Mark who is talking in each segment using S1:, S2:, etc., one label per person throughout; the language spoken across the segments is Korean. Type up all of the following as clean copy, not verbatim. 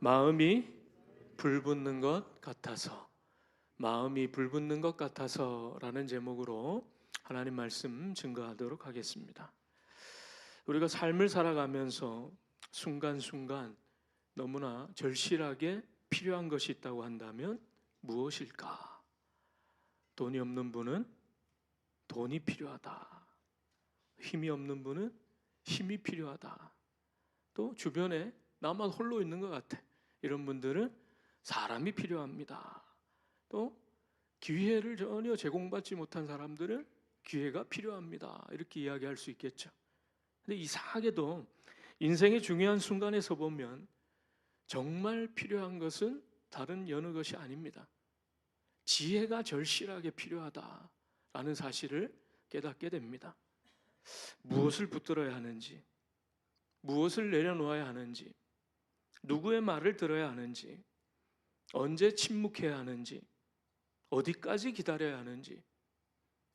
S1: 마음이 불붙는 것 같아서, 마음이 불붙는 것 같아서라는 제목으로 하나님 말씀 증거하도록 하겠습니다. 우리가 삶을 살아가면서 순간순간 너무나 절실하게 필요한 것이 있다고 한다면 무엇일까? 돈이 없는 분은 돈이 필요하다. 힘이 없는 분은 힘이 필요하다. 또 주변에 나만 홀로 있는 것 같아. 이런 분들은 사람이 필요합니다. 또 기회를 전혀 제공받지 못한 사람들은 기회가 필요합니다. 이렇게 이야기할 수 있겠죠. 근데 이상하게도 인생의 중요한 순간에 서 보면 정말 필요한 것은 다른 여느 것이 아닙니다. 지혜가 절실하게 필요하다라는 사실을 깨닫게 됩니다. 무엇을 붙들어야 하는지, 무엇을 내려놓아야 하는지, 누구의 말을 들어야 하는지, 언제 침묵해야 하는지, 어디까지 기다려야 하는지,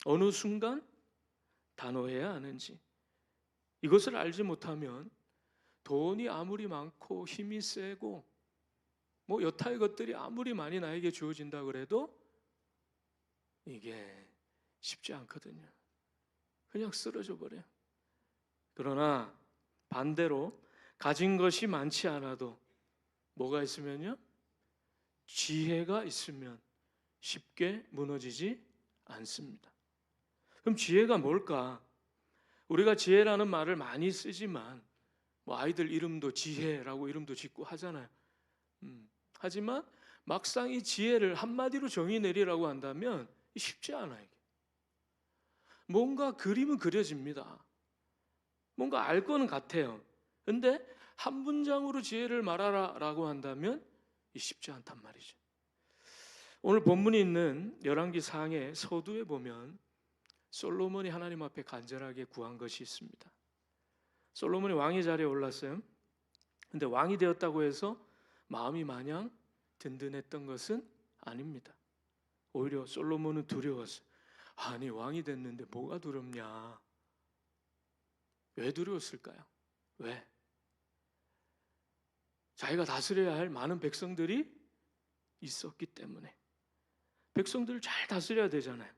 S1: 어느 순간 단호해야 하는지, 이것을 알지 못하면 돈이 아무리 많고 힘이 세고 여타의 것들이 아무리 많이 나에게 주어진다 그래도 이게 쉽지 않거든요. 그냥 쓰러져 버려요. 그러나 반대로 가진 것이 많지 않아도 뭐가 있으면요? 지혜가 있으면 쉽게 무너지지 않습니다. 그럼 지혜가 뭘까? 우리가 지혜라는 말을 많이 쓰지만 아이들 이름도 지혜라고 이름도 짓고 하잖아요. 하지만 막상 이 지혜를 한마디로 정의 내리라고 한다면 쉽지 않아요. 뭔가 그림은 그려집니다. 뭔가 알 거는 같아요. 근데 한 문장으로 지혜를 말하라 라고 한다면 쉽지 않단 말이죠. 오늘 본문이 있는 열왕기 상의 서두에 보면 솔로몬이 하나님 앞에 간절하게 구한 것이 있습니다. 솔로몬이 왕의 자리에 올랐어요. 근데 왕이 되었다고 해서 마음이 마냥 든든했던 것은 아닙니다. 오히려 솔로몬은 두려웠어요. 아니 왕이 됐는데 뭐가 두렵냐? 왜 두려웠을까요? 왜? 자기가 다스려야 할 많은 백성들이 있었기 때문에. 백성들을 잘 다스려야 되잖아요.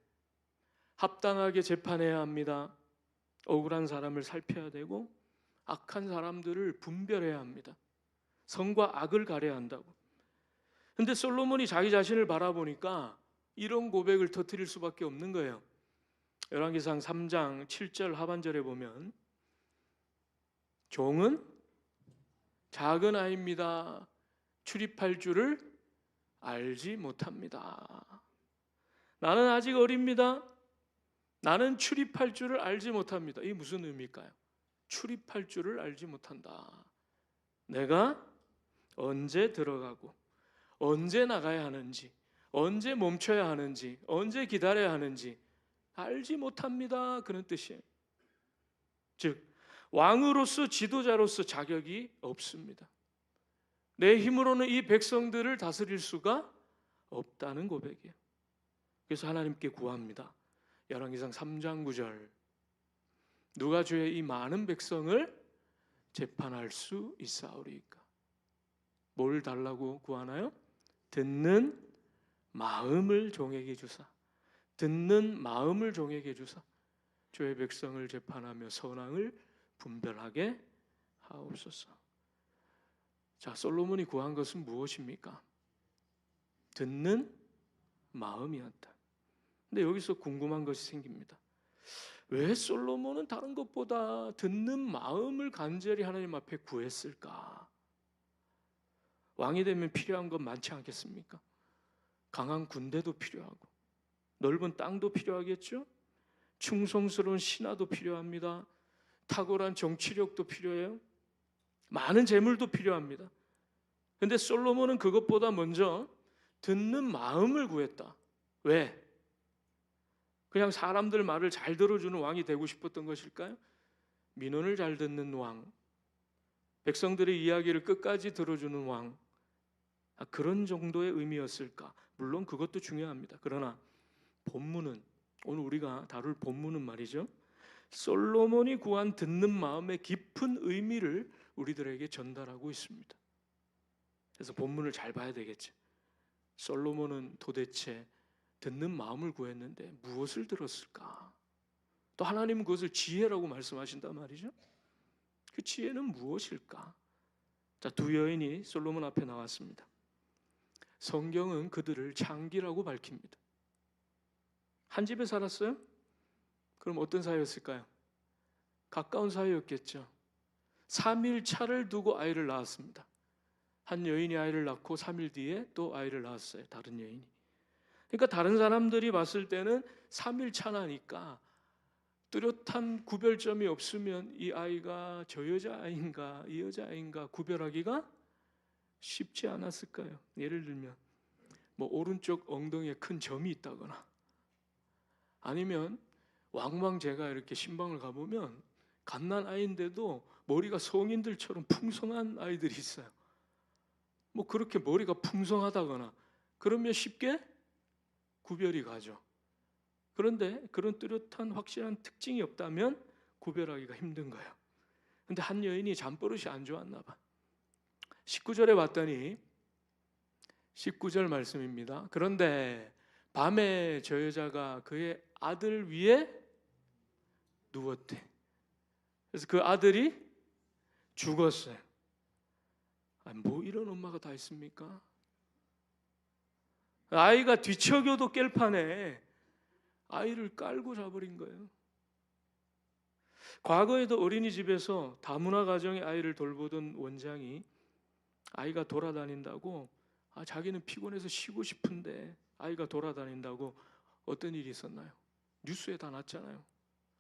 S1: 합당하게 재판해야 합니다. 억울한 사람을 살펴야 되고 악한 사람들을 분별해야 합니다. 선과 악을 가려야 한다고. 근데 솔로몬이 자기 자신을 바라보니까 이런 고백을 터뜨릴 수밖에 없는 거예요. 열왕기상 3장 7절 하반절에 보면 종은 작은 아이입니다. 출입할 줄을 알지 못합니다. 나는 아직 어립니다. 나는 출입할 줄을 알지 못합니다. 이게 무슨 의미일까요? 출입할 줄을 알지 못한다. 내가 언제 들어가고 언제 나가야 하는지, 언제 멈춰야 하는지, 언제 기다려야 하는지 알지 못합니다. 그런 뜻이에요. 즉 왕으로서 지도자로서 자격이 없습니다. 내 힘으로는 이 백성들을 다스릴 수가 없다는 고백이에요. 그래서 하나님께 구합니다. 열왕기상 3장 9절 누가 주의 이 많은 백성을 재판할 수 있사오리이까? 뭘 달라고 구하나요? 듣는 마음을 종에게 주사. 듣는 마음을 종에게 주사. 주의 백성을 재판하며 선악을 분별하게 하옵소서. 자, 솔로몬이 구한 것은 무엇입니까? 듣는 마음이었다. 근데 여기서 궁금한 것이 생깁니다. 왜 솔로몬은 다른 것보다 듣는 마음을 간절히 하나님 앞에 구했을까? 왕이 되면 필요한 건 많지 않겠습니까? 강한 군대도 필요하고 넓은 땅도 필요하겠죠? 충성스러운 신하도 필요합니다. 탁월한 정치력도 필요해요. 많은 재물도 필요합니다. 그런데 솔로몬은 그것보다 먼저 듣는 마음을 구했다. 왜? 그냥 사람들 말을 잘 들어주는 왕이 되고 싶었던 것일까요? 민원을 잘 듣는 왕, 백성들의 이야기를 끝까지 들어주는 왕, 그런 정도의 의미였을까? 물론 그것도 중요합니다. 그러나 본문은, 오늘 우리가 다룰 본문은 말이죠, 솔로몬이 구한 듣는 마음의 깊은 의미를 우리들에게 전달하고 있습니다. 그래서 본문을 잘 봐야 되겠죠. 솔로몬은 도대체 듣는 마음을 구했는데 무엇을 들었을까? 또 하나님은 그것을 지혜라고 말씀하신단 말이죠. 그 지혜는 무엇일까? 자, 두 여인이 솔로몬 앞에 나왔습니다. 성경은 그들을 창기라고 밝힙니다. 한 집에 살았어요? 그럼 어떤 사이였을까요? 가까운 사이였겠죠. 3일 차를 두고 아이를 낳았습니다. 한 여인이 아이를 낳고 3일 뒤에 또 아이를 낳았어요. 다른 여인이. 그러니까 다른 사람들이 봤을 때는 3일 차나니까 뚜렷한 구별점이 없으면 이 아이가 저 여자아이인가 이 여자아이인가 구별하기가 쉽지 않았을까요? 예를 들면 뭐 오른쪽 엉덩이에 큰 점이 있다거나 아니면 왕왕 제가 이렇게 신방을 가보면 갓난아이인데도 머리가 성인들처럼 풍성한 아이들이 있어요. 뭐 그렇게 머리가 풍성하다거나 그러면 쉽게 구별이 가죠. 그런데 그런 뚜렷한 확실한 특징이 없다면 구별하기가 힘든 거예요. 근데 한 여인이 잠버릇이 안 좋았나 봐. 19절에 봤더니 19절 말씀입니다. 그런데 밤에 저 여자가 그의 아들 위에 누웠대. 그래서 그 아들이 죽었어요. 뭐 이런 엄마가 다 있습니까? 아이가 뒤척여도 깰 판에 아이를 깔고 자버린 거예요. 과거에도 어린이집에서 다문화 가정의 아이를 돌보던 원장이 아이가 돌아다닌다고 자기는 피곤해서 쉬고 싶은데 아이가 돌아다닌다고 어떤 일이 있었나요? 뉴스에 다 났잖아요.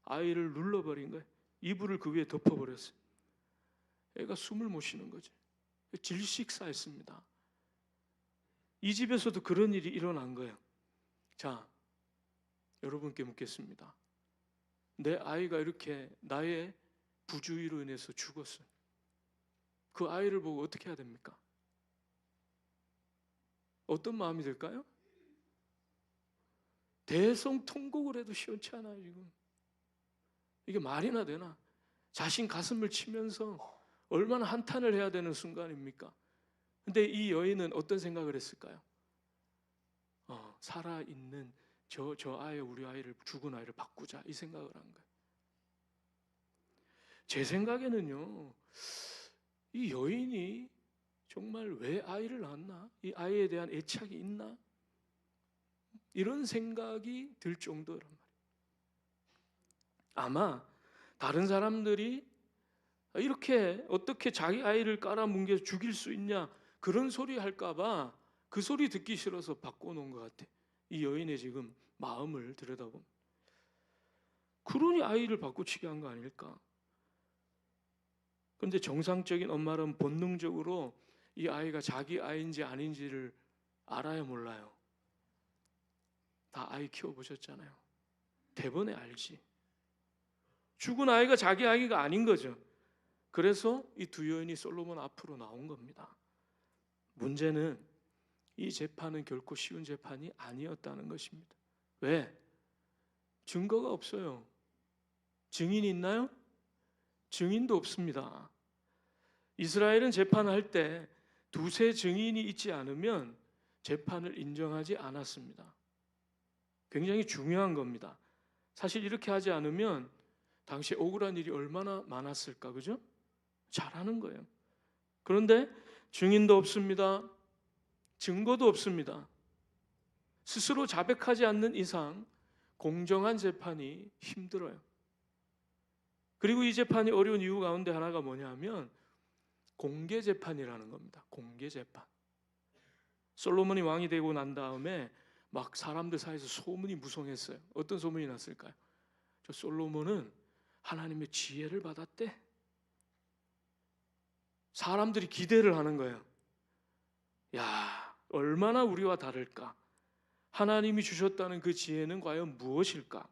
S1: 아이를 눌러버린 거예요. 이불을 그 위에 덮어버렸어요. 애가 숨을 못 쉬는 거죠. 질식사했습니다. 이 집에서도 그런 일이 일어난 거예요. 자, 여러분께 묻겠습니다. 내 아이가 이렇게 나의 부주의로 인해서 죽었어요. 그 아이를 보고 어떻게 해야 됩니까? 어떤 마음이 들까요? 대성통곡을 해도 시원치 않아요, 지금. 이게 말이나 되나? 자신 가슴을 치면서 얼마나 한탄을 해야 되는 순간입니까? 근데 이 여인은 어떤 생각을 했을까요? 살아있는 저 아이, 우리 아이를, 죽은 아이를 바꾸자, 이 생각을 한 거예요. 제 생각에는요, 이 여인이 정말 왜 아이를 낳았나? 이 아이에 대한 애착이 있나? 이런 생각이 들 정도란 말이에요. 아마 다른 사람들이 이렇게 어떻게 자기 아이를 깔아뭉개서 죽일 수 있냐 그런 소리 할까봐 그 소리 듣기 싫어서 바꿔놓은 것 같아. 이 여인의 지금 마음을 들여다보면 그러니 아이를 바꾸치게 한 거 아닐까? 그런데 정상적인 엄마는 본능적으로 이 아이가 자기 아이인지 아닌지를 알아야 몰라요. 다 아이 키워보셨잖아요. 대번에 알지. 죽은 아이가 자기 아이가 아닌 거죠. 그래서 이 두 여인이 솔로몬 앞으로 나온 겁니다. 문제는 이 재판은 결코 쉬운 재판이 아니었다는 것입니다. 왜? 증거가 없어요. 증인이 있나요? 증인도 없습니다. 이스라엘은 재판할 때 두세 증인이 있지 않으면 재판을 인정하지 않았습니다. 굉장히 중요한 겁니다. 사실 이렇게 하지 않으면 당시에 억울한 일이 얼마나 많았을까, 그죠? 잘하는 거예요. 그런데 증인도 없습니다. 증거도 없습니다. 스스로 자백하지 않는 이상 공정한 재판이 힘들어요. 그리고 이 재판이 어려운 이유 가운데 하나가 뭐냐면 공개 재판이라는 겁니다. 공개 재판. 솔로몬이 왕이 되고 난 다음에 막 사람들 사이에서 소문이 무성했어요. 어떤 소문이 났을까요? 저 솔로몬은 하나님의 지혜를 받았대. 사람들이 기대를 하는 거예요. 야, 얼마나 우리와 다를까? 하나님이 주셨다는 그 지혜는 과연 무엇일까?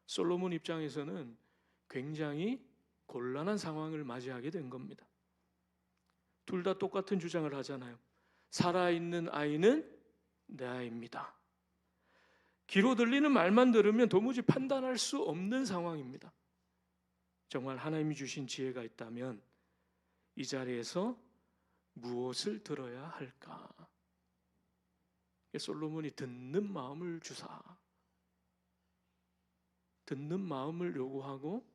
S1: 솔로몬 입장에서는 굉장히 곤란한 상황을 맞이하게 된 겁니다. 둘 다 똑같은 주장을 하잖아요. 살아있는 아이는 내 아이입니다. 귀로 들리는 말만 들으면 도무지 판단할 수 없는 상황입니다. 정말 하나님이 주신 지혜가 있다면 이 자리에서 무엇을 들어야 할까? 솔로몬이 듣는 마음을 주사, 듣는 마음을 요구하고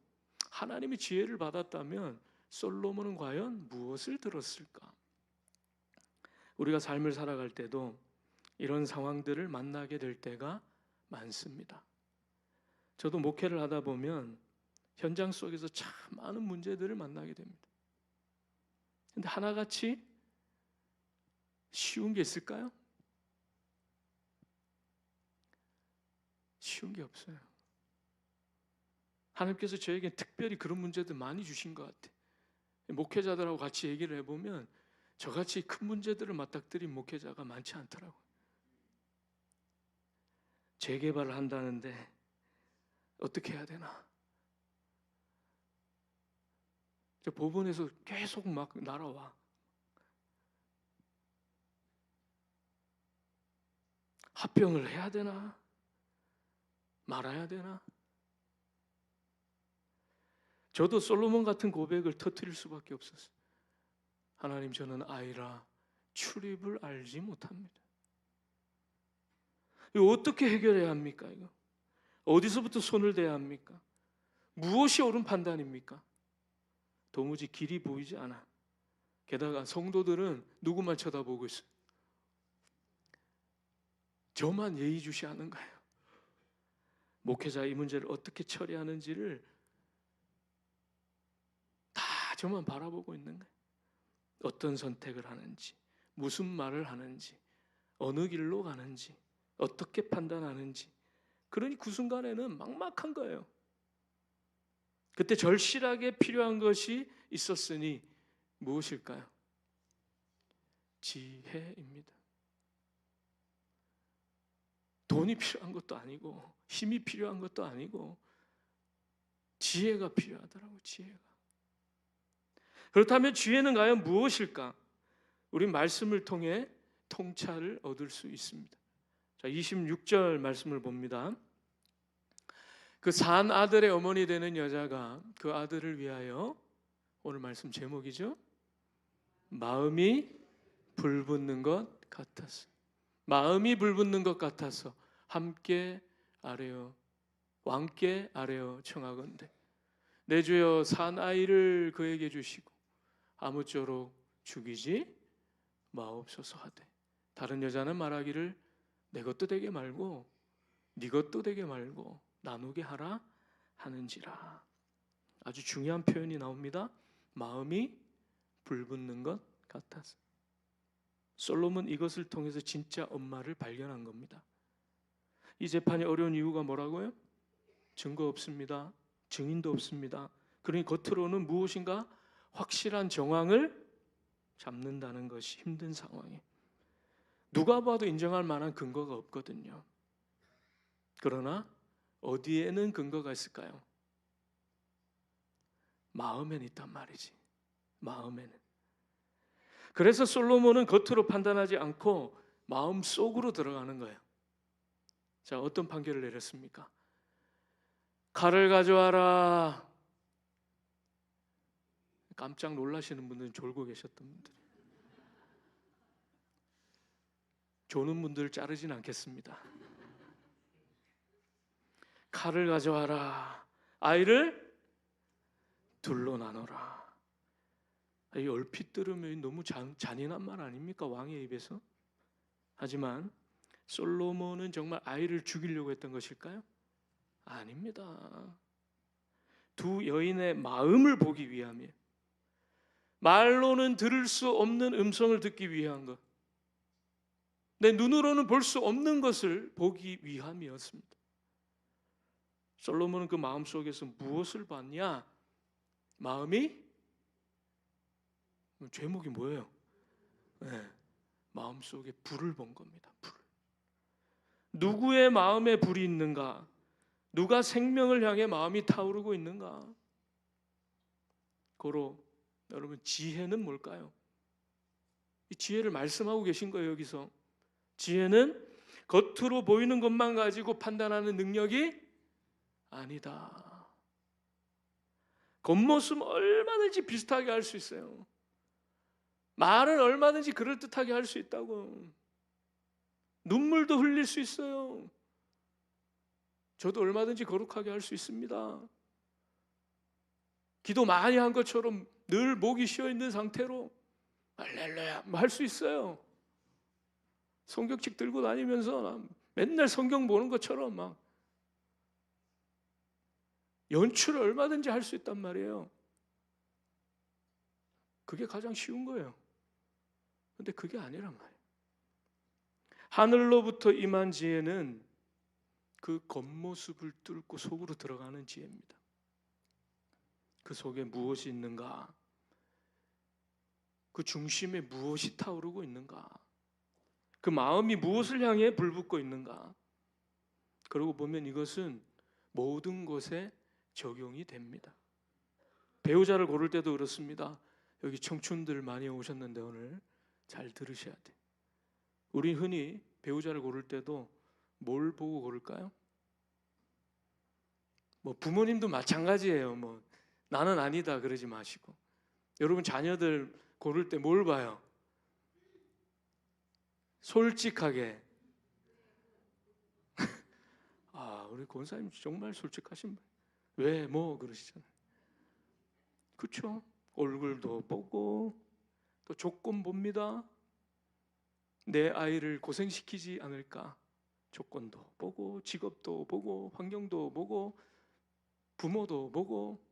S1: 하나님의 지혜를 받았다면 솔로몬은 과연 무엇을 들었을까? 우리가 삶을 살아갈 때도 이런 상황들을 만나게 될 때가 많습니다. 저도 목회를 하다 보면 현장 속에서 참 많은 문제들을 만나게 됩니다. 근데 하나같이 쉬운 게 있을까요? 쉬운 게 없어요. 하나님께서 저에게 특별히 그런 문제들 많이 주신 것 같아요. 목회자들하고 같이 얘기를 해보면 저같이 큰 문제들을 맞닥뜨린 목회자가 많지 않더라고요. 재개발을 한다는데 어떻게 해야 되나? 저 법원에서 계속 막 날아와. 합병을 해야 되나? 말아야 되나? 저도 솔로몬 같은 고백을 터뜨릴 수밖에 없었어요. 하나님, 저는 아이라 출입을 알지 못합니다. 이거 어떻게 해결해야 합니까? 이거 어디서부터 손을 대야 합니까? 무엇이 옳은 판단입니까? 도무지 길이 보이지 않아. 게다가 성도들은 누구만 쳐다보고 있어요? 저만 예의주시하는 거예요. 목회자 이 문제를 어떻게 처리하는지를 다 저만 바라보고 있는 거예요. 어떤 선택을 하는지, 무슨 말을 하는지, 어느 길로 가는지, 어떻게 판단하는지. 그러니 그 순간에는 막막한 거예요. 그때 절실하게 필요한 것이 있었으니 무엇일까요? 지혜입니다. 돈이 필요한 것도 아니고 힘이 필요한 것도 아니고 지혜가 필요하더라고요. 지혜가. 그렇다면 지혜는 과연 무엇일까? 우리 말씀을 통해 통찰을 얻을 수 있습니다. 자, 26절 말씀을 봅니다. 그 산 아들의 어머니 되는 여자가 그 아들을 위하여, 오늘 말씀 제목이죠, 마음이 불붙는 것 같아서, 마음이 불붙는 것 같아서 함께 아뢰어 왕께 아뢰어 청하건대 내 주여 산 아이를 그에게 주시고 아무쪼록 죽이지 마옵소서 하되, 다른 여자는 말하기를 내 것도 되게 말고 네 것도 되게 말고 나누게 하라 하는지라. 아주 중요한 표현이 나옵니다. 마음이 불붙는 것 같아서. 솔로몬 이것을 통해서 진짜 엄마를 발견한 겁니다. 이 재판이 어려운 이유가 뭐라고요? 증거 없습니다. 증인도 없습니다. 그러니 겉으로는 무엇인가 확실한 정황을 잡는다는 것이 힘든 상황이에요. 누가 봐도 인정할 만한 근거가 없거든요. 그러나 어디에는 근거가 있을까요? 마음에는 있단 말이지. 마음에는. 그래서 솔로몬은 겉으로 판단하지 않고 마음 속으로 들어가는 거예요. 자, 어떤 판결을 내렸습니까? 칼을 가져와라. 깜짝 놀라시는 분들은 졸고 계셨던 분들. 조는 분들 자르진 않겠습니다. 칼을 가져와라. 아이를 둘로 나눠라. 이 얼핏 들으면 너무 잔인한 말 아닙니까? 왕의 입에서. 하지만 솔로몬은 정말 아이를 죽이려고 했던 것일까요? 아닙니다. 두 여인의 마음을 보기 위함이에요. 말로는 들을 수 없는 음성을 듣기 위한 것, 내 눈으로는 볼 수 없는 것을 보기 위함이었습니다. 솔로몬은 그 마음 속에서 무엇을 봤냐? 마음이, 제목이 뭐예요? 네, 마음 속에 불을 본 겁니다. 불. 누구의 마음에 불이 있는가? 누가 생명을 향해 마음이 타오르고 있는가? 고로 여러분, 지혜는 뭘까요? 이 지혜를 말씀하고 계신 거예요. 여기서 지혜는 겉으로 보이는 것만 가지고 판단하는 능력이 아니다. 겉모습 얼마든지 비슷하게 할 수 있어요. 말은 얼마든지 그럴듯하게 할 수 있다고. 눈물도 흘릴 수 있어요. 저도 얼마든지 거룩하게 할 수 있습니다. 기도 많이 한 것처럼 늘 목이 쉬어 있는 상태로 할렐루야 할 수 있어요. 성경책 들고 다니면서 맨날 성경 보는 것처럼 막 연출을 얼마든지 할 수 있단 말이에요. 그게 가장 쉬운 거예요. 근데 그게 아니란 말이에요. 하늘로부터 임한 지혜는 그 겉모습을 뚫고 속으로 들어가는 지혜입니다. 그 속에 무엇이 있는가? 그 중심에 무엇이 타오르고 있는가? 그 마음이 무엇을 향해 불붙고 있는가? 그러고 보면 이것은 모든 것에 적용이 됩니다. 배우자를 고를 때도 그렇습니다. 여기 청춘들 많이 오셨는데 오늘 잘 들으셔야 돼요. 우리 흔히 배우자를 고를 때도 뭘 보고 고를까요? 뭐 부모님도 마찬가지예요. 뭐 나는 아니다 그러지 마시고, 여러분 자녀들 고를 때 뭘 봐요? 솔직하게. 아, 우리 권사님 정말 솔직하신 분. 왜 뭐 그러시잖아요. 그렇죠? 얼굴도 보고 또 조건 봅니다. 내 아이를 고생시키지 않을까 조건도 보고, 직업도 보고, 환경도 보고, 부모도 보고,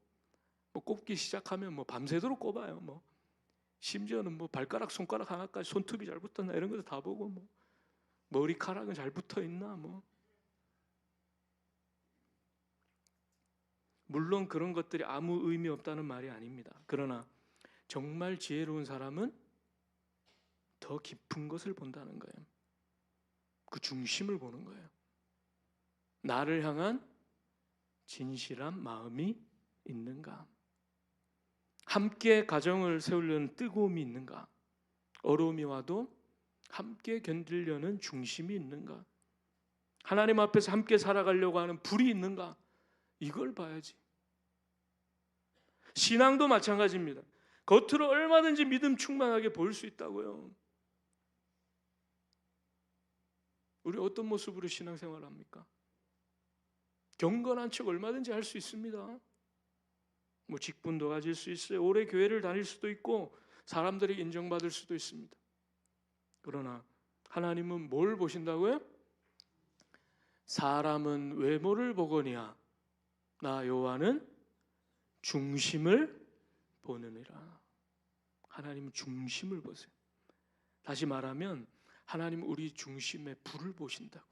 S1: 뭐 꼽기 시작하면 뭐 밤새도록 꼽아요. 뭐 심지어는 뭐 발가락 손가락 하나까지 손톱이 잘 붙었나 이런 것도 다 보고, 뭐 머리카락은 잘 붙어 있나, 뭐 물론 그런 것들이 아무 의미 없다는 말이 아닙니다. 그러나 정말 지혜로운 사람은 더 깊은 것을 본다는 거예요. 그 중심을 보는 거예요. 나를 향한 진실한 마음이 있는가? 함께 가정을 세우려는 뜨거움이 있는가? 어려움이 와도 함께 견디려는 중심이 있는가? 하나님 앞에서 함께 살아가려고 하는 불이 있는가? 이걸 봐야지. 신앙도 마찬가지입니다. 겉으로 얼마든지 믿음 충만하게 보일 수 있다고요. 우리 어떤 모습으로 신앙생활을 합니까? 경건한 척 얼마든지 할 수 있습니다. 뭐 직분도 가질 수 있어요. 오래 교회를 다닐 수도 있고 사람들에게 인정받을 수도 있습니다. 그러나 하나님은 뭘 보신다고요? 사람은 외모를 보거니와 나 여호와는 중심을 보느니라. 하나님은 중심을 보세요. 다시 말하면 하나님은 우리 중심의 불을 보신다고.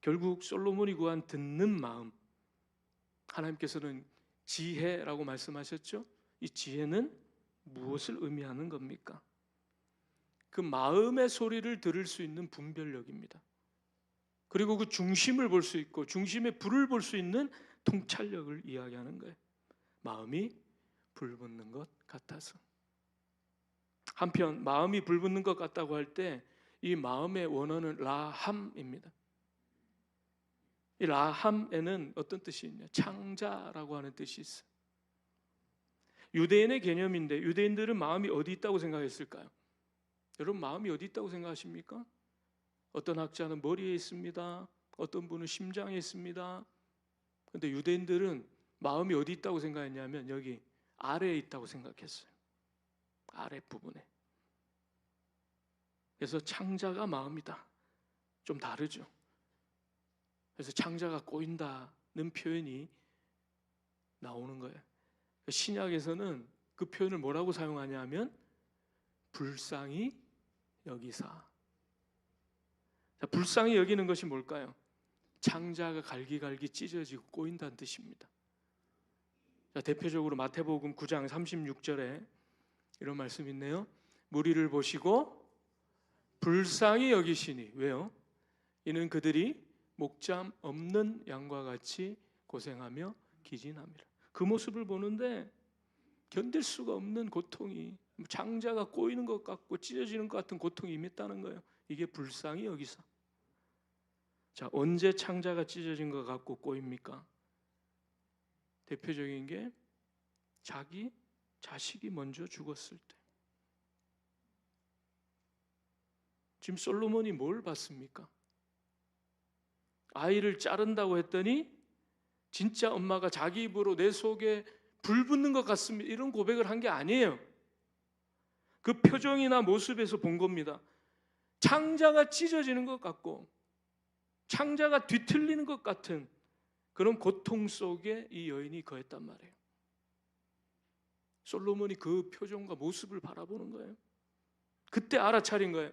S1: 결국 솔로몬이 구한 듣는 마음, 하나님께서는 지혜라고 말씀하셨죠? 이 지혜는 무엇을 의미하는 겁니까? 그 마음의 소리를 들을 수 있는 분별력입니다. 그리고 그 중심을 볼 수 있고 중심의 불을 볼 수 있는 통찰력을 이야기하는 거예요. 마음이 불붙는 것 같아서. 한편 마음이 불붙는 것 같다고 할 때 이 마음의 원어는 라함입니다. 이 라함에는 어떤 뜻이 있냐? 창자라고 하는 뜻이 있어요. 유대인의 개념인데 유대인들은 마음이 어디 있다고 생각했을까요? 여러분 마음이 어디 있다고 생각하십니까? 어떤 학자는 머리에 있습니다. 어떤 분은 심장에 있습니다. 그런데 유대인들은 마음이 어디 있다고 생각했냐면 여기 아래에 있다고 생각했어요. 아랫부분에. 그래서 창자가 마음이다. 좀 다르죠. 그래서 창자가 꼬인다는 표현이 나오는 거예요. 신약에서는 그 표현을 뭐라고 사용하냐면 불쌍히 여기사. 자, 불쌍히 여기는 것이 뭘까요? 창자가 갈기갈기 찢어지고 꼬인다는 뜻입니다. 자, 대표적으로 마태복음 9장 36절에 이런 말씀이 있네요. 무리를 보시고 불쌍히 여기시니. 왜요? 이는 그들이 목잠 없는 양과 같이 고생하며 기진함이라. 그 모습을 보는데 견딜 수가 없는 고통이, 창자가 꼬이는 것 같고 찢어지는 것 같은 고통이 임했다는 거예요. 이게 불쌍히 여기사. 자, 언제 창자가 찢어진 것 같고 꼬입니까? 대표적인 게 자기 자식이 먼저 죽었을 때. 지금 솔로몬이 뭘 봤습니까? 아이를 자른다고 했더니 진짜 엄마가 자기 입으로 내 속에 불 붙는 것 같습니다, 이런 고백을 한 게 아니에요. 그 표정이나 모습에서 본 겁니다. 창자가 찢어지는 것 같고 창자가 뒤틀리는 것 같은 그런 고통 속에 이 여인이 거했단 말이에요. 솔로몬이 그 표정과 모습을 바라보는 거예요. 그때 알아차린 거예요.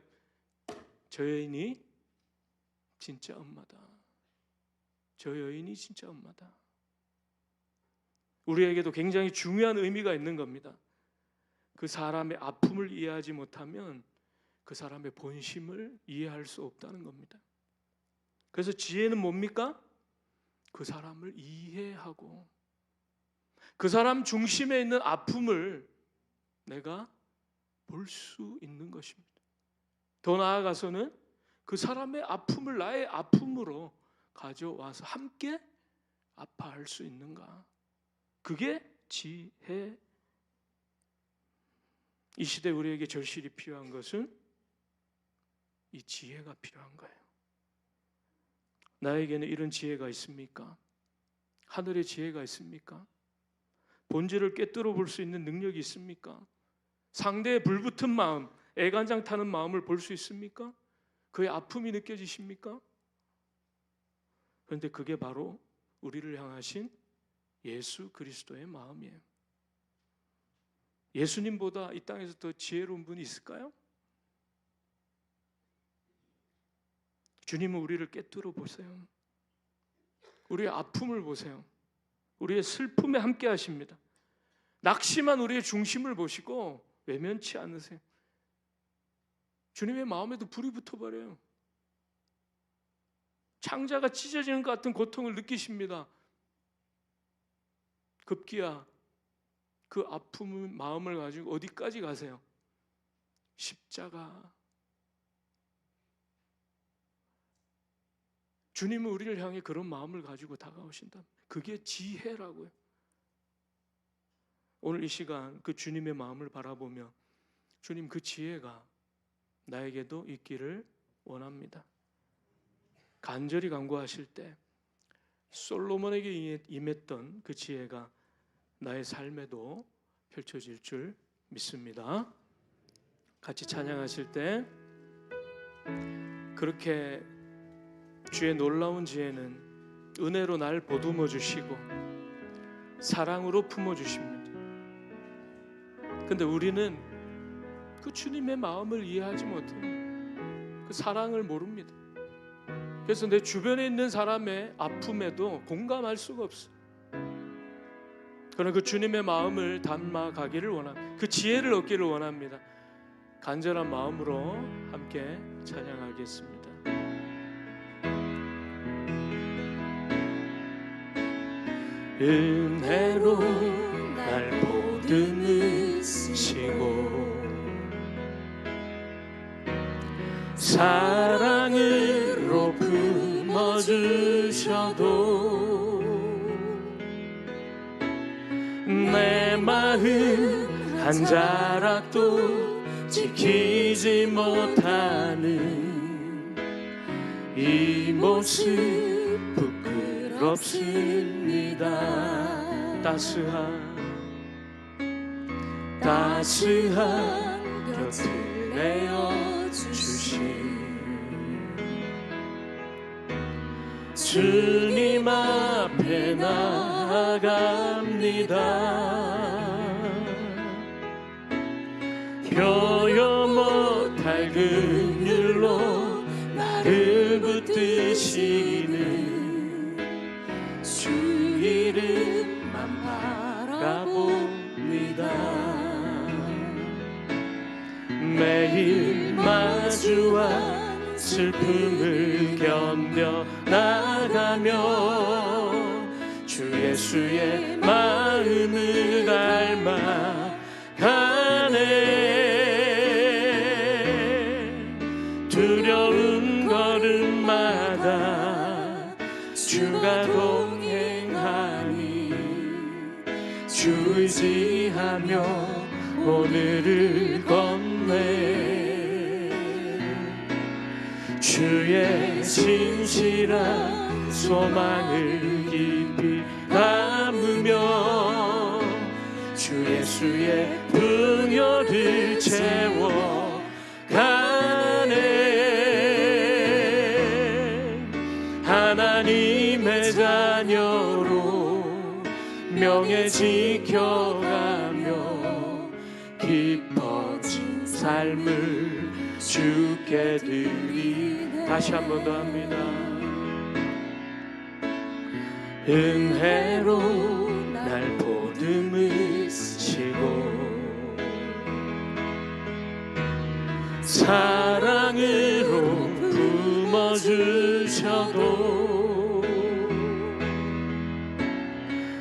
S1: 저 여인이 진짜 엄마다. 저 여인이 진짜 엄마다. 우리에게도 굉장히 중요한 의미가 있는 겁니다. 그 사람의 아픔을 이해하지 못하면 그 사람의 본심을 이해할 수 없다는 겁니다. 그래서 지혜는 뭡니까? 그 사람을 이해하고 그 사람 중심에 있는 아픔을 내가 볼 수 있는 것입니다. 더 나아가서는 그 사람의 아픔을 나의 아픔으로 가져와서 함께 아파할 수 있는가? 그게 지혜. 이 시대 우리에게 절실히 필요한 것은 이 지혜가 필요한 거예요. 나에게는 이런 지혜가 있습니까? 하늘의 지혜가 있습니까? 본질을 꿰뚫어 볼 수 있는 능력이 있습니까? 상대의 불붙은 마음, 애간장 타는 마음을 볼 수 있습니까? 그의 아픔이 느껴지십니까? 그런데 그게 바로 우리를 향하신 예수 그리스도의 마음이에요. 예수님보다 이 땅에서 더 지혜로운 분이 있을까요? 주님은 우리를 꿰뚫어 보세요. 우리의 아픔을 보세요. 우리의 슬픔에 함께 하십니다. 낙심한 우리의 중심을 보시고 외면치 않으세요. 주님의 마음에도 불이 붙어버려요. 창자가 찢어지는 것 같은 고통을 느끼십니다. 급기야 그 아픔의 마음을 가지고 어디까지 가세요? 십자가. 주님은 우리를 향해 그런 마음을 가지고 다가오신다. 그게 지혜라고요. 오늘 이 시간 그 주님의 마음을 바라보며 주님, 그 지혜가 나에게도 있기를 원합니다. 간절히 간구하실 때 솔로몬에게 임했던 그 지혜가 나의 삶에도 펼쳐질 줄 믿습니다. 같이 찬양하실 때 그렇게 주의 놀라운 지혜는 은혜로 날 보듬어 주시고 사랑으로 품어 주십니다. 근데 우리는 그 주님의 마음을 이해하지 못해요. 그 사랑을 모릅니다. 그래서 내 주변에 있는 사람의 아픔에도 공감할 수가 없어요. 그러나 그 주님의 마음을 담아가기를 원합니다. 그 지혜를 얻기를 원합니다. 간절한 마음으로 함께 찬양하겠습니다. 은혜로 날 보듬으시고 사랑으로 품어주셔도 내 마음 한 자락도 지키지 못하는 이 모습 부끄럽습니다. 따스한 곁을 내어주신 주님 앞에 나아갑니다. 효요 못할 긍휼로 나를 붙드시는 주 이름만 바라봅니다. 매일 마주한 슬픔을 견뎌 나가며 주 예수의 마음을 닮아가네. 두려운 걸음마다 주가 동행하니 주 의지하며 오늘을 건네. 주의 진실한 소망을 깊이 담으며 주 예수의 풍요를 채워 가네. 하나님의 자녀로 명예 지켜가며 깊어진 삶을 주께 드리. 다시 한 번 더 합니다. 은혜로 날 보듬으시고 사랑으로 품어주셔도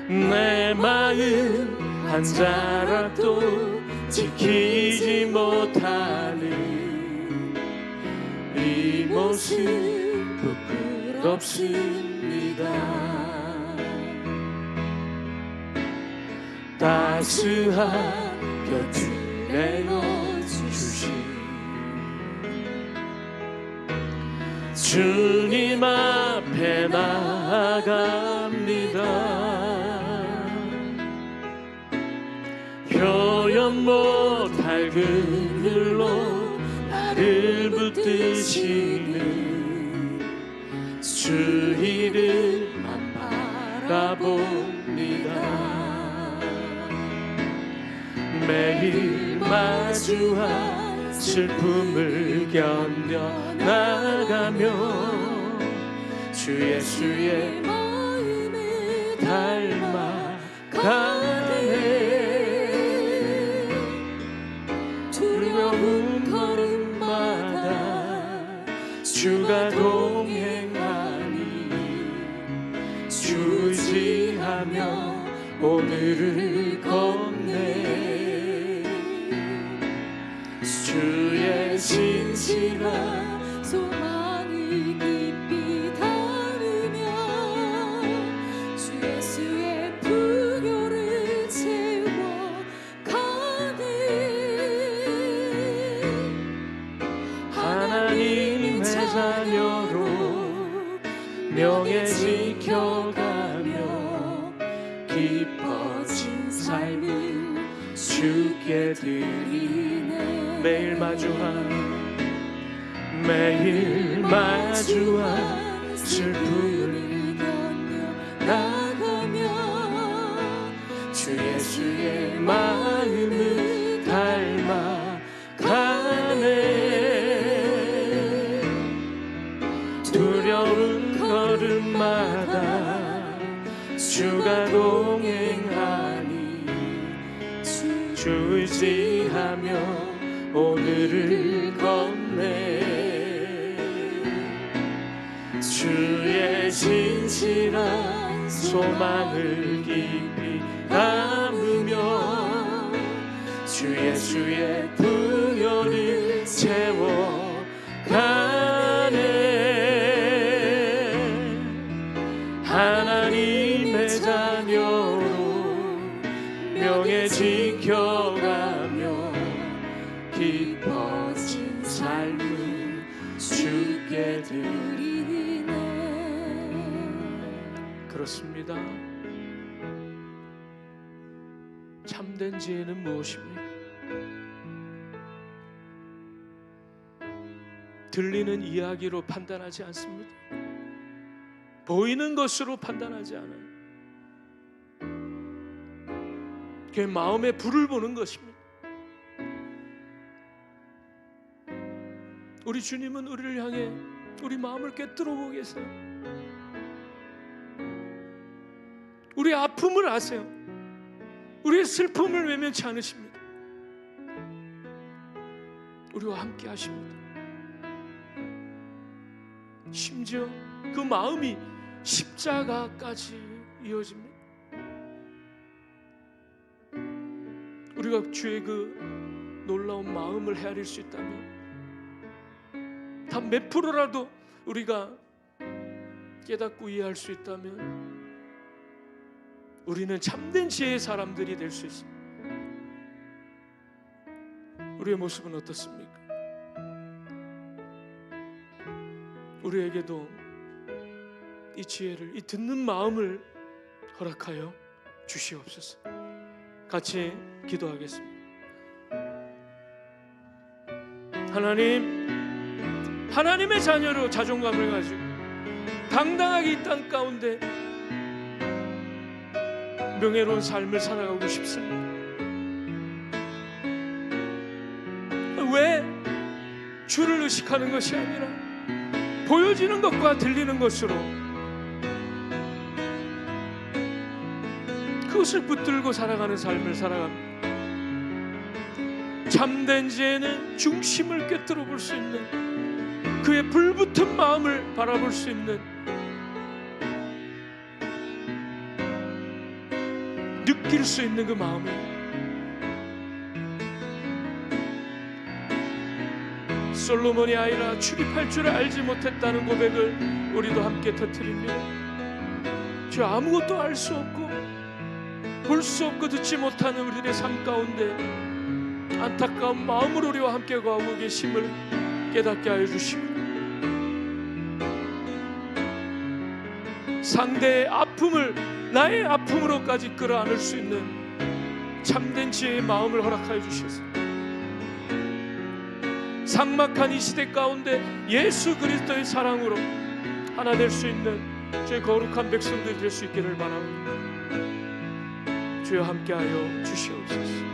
S1: 내 마음 한 자락도 지키지 못하는 이 모습 부끄럽습니다. 따스한 곁을 내어주신 주님 앞에 나아갑니다. 표현 못할 그늘로 나를 붙드시는 주 이름만 바라봅니다. 매일 마주한 슬픔을 견뎌나가며 주 예수의 마음을 닮아가네. 두려운 걸음마다 주가 동행하니 주 의지하며 오늘을 걷네. 주의 진실한 소망을 깊이 담으며 주 예수의 풍요를 채워 가네. 하나님의 자녀로 명예 지켜가며 깊어진 삶을 주께 드리네. 매일 마주한 슬픔을 견뎌나가며 주 예수의 마음을 닮아가네. 두려운 걸음마다 주가 동행하니 주 의지하며 오늘을 걷네. 주의 진실한 소망을 깊이 담으며 주 예수의 풍요를 채워 가네. 하나님의 자녀로 명예 지켜가며 깊어진 삶을 주께 드리네. 그렇습니다. 참된 지혜는 무엇입니까? 들리는 이야기로 판단하지 않습니다. 보이는 것으로 판단하지 않아요. 그게 마음에 불을 보는 것입니다. 우리 주님은 우리를 향해 우리 마음을 꿰뚫어 보고 계세요. 우리 아픔을 아세요. 우리의 슬픔을 외면치 않으십니다. 우리와 함께 하십니다. 심지어 그 마음이 십자가까지 이어집니다. 우리가 주의 그 놀라운 마음을 헤아릴 수 있다면 단 몇 프로라도 우리가 깨닫고 이해할 수 있다면 우리는 참된 지혜의 사람들이 될 수 있습니다. 우리의 모습은 어떻습니까? 우리에게도 이 지혜를, 이 듣는 마음을 허락하여 주시옵소서. 같이 기도하겠습니다. 하나님, 하나님의 자녀로 자존감을 가지고 당당하게 이 땅 가운데 명예로운 삶을 살아가고 싶습니다. 왜 주를 의식하는 것이 아니라 보여지는 것과 들리는 것으로 그것을 붙들고 살아가는 삶을 살아갑니다. 참된 지혜는 중심을 꿰뚫어 볼 수 있는, 그의 불붙은 마음을 바라볼 수 있는, 느낄 수 있는 그 마음이에요. 솔로몬이 아이라 출입할 줄을 알지 못했다는 고백을 우리도 함께 터뜨립니다. 주, 아무것도 알 수 없고 볼 수 없고 듣지 못하는 우리들의 삶 가운데 안타까운 마음으로 우리와 함께 가고 계심을 깨닫게 하여 주시고, 상대의 아픔을 나의 아픔으로까지 끌어안을 수 있는 참된 지혜의 마음을 허락하여 주셔서 삭막한 이 시대 가운데 예수 그리스도의 사랑으로 하나 될 수 있는 주의 거룩한 백성들이 될 수 있기를 바랍니다. 주여 함께하여 주시옵소서.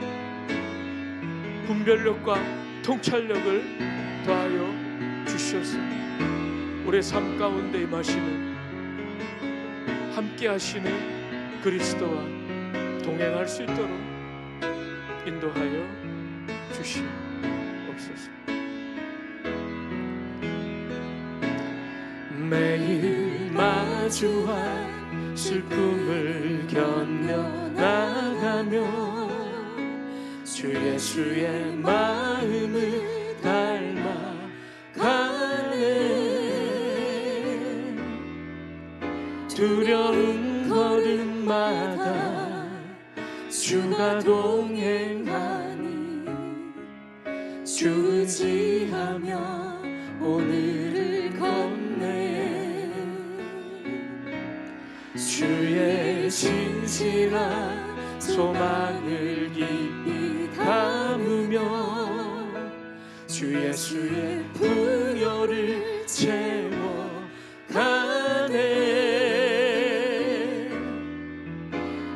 S1: 분별력과 통찰력을 더하여 주셔서 우리의 삶 가운데 임하시는, 함께하시는 그리스도와 동행할 수 있도록 인도하여 주시옵소서. 매일 마주한 슬픔을 견뎌나가며 주 예수의 마음을 닮아가네. 두려운 걸음마다 주가 동행하니 주 의지하며 오늘을 건네. 주의 진실한 소망을 깊이 담으며 주 예수의 부여를 채워가네.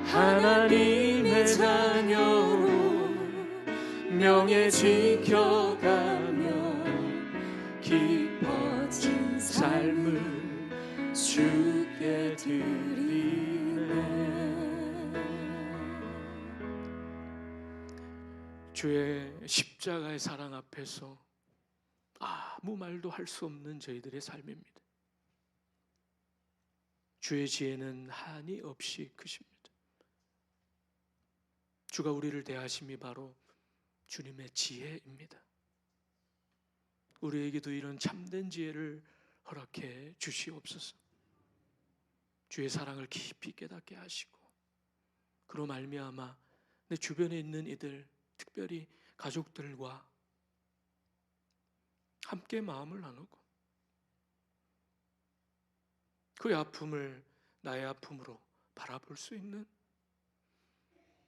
S1: 하나님의 자녀로 명예 지켜가며 깊어진 삶을 주께 드리네. 주의 십자가의 사랑 앞에서 아무 말도 할 수 없는 저희들의 삶입니다. 주의 지혜는 한이 없이 크십니다. 주가 우리를 대하심이 바로 주님의 지혜입니다. 우리에게도 이런 참된 지혜를 허락해 주시옵소서. 주의 사랑을 깊이 깨닫게 하시고, 그로 말미암아 내 주변에 있는 이들, 특별히 가족들과 함께 마음을 나누고 그의 아픔을 나의 아픔으로 바라볼 수 있는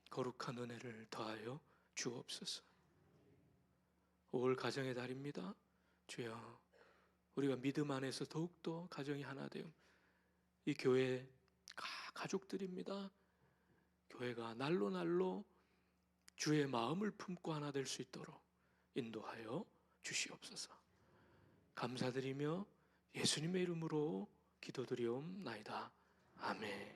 S1: 거룩한 은혜를 더하여 주옵소서. 5월 가정의 달입니다. 주여, 우리가 믿음 안에서 더욱더 가정이 하나 되어 이 교회 가족들입니다. 교회가 날로 날로 주의 마음을 품고 하나 될 수 있도록 인도하여 주시옵소서. 감사드리며 예수님의 이름으로 기도드리옵나이다. 아멘.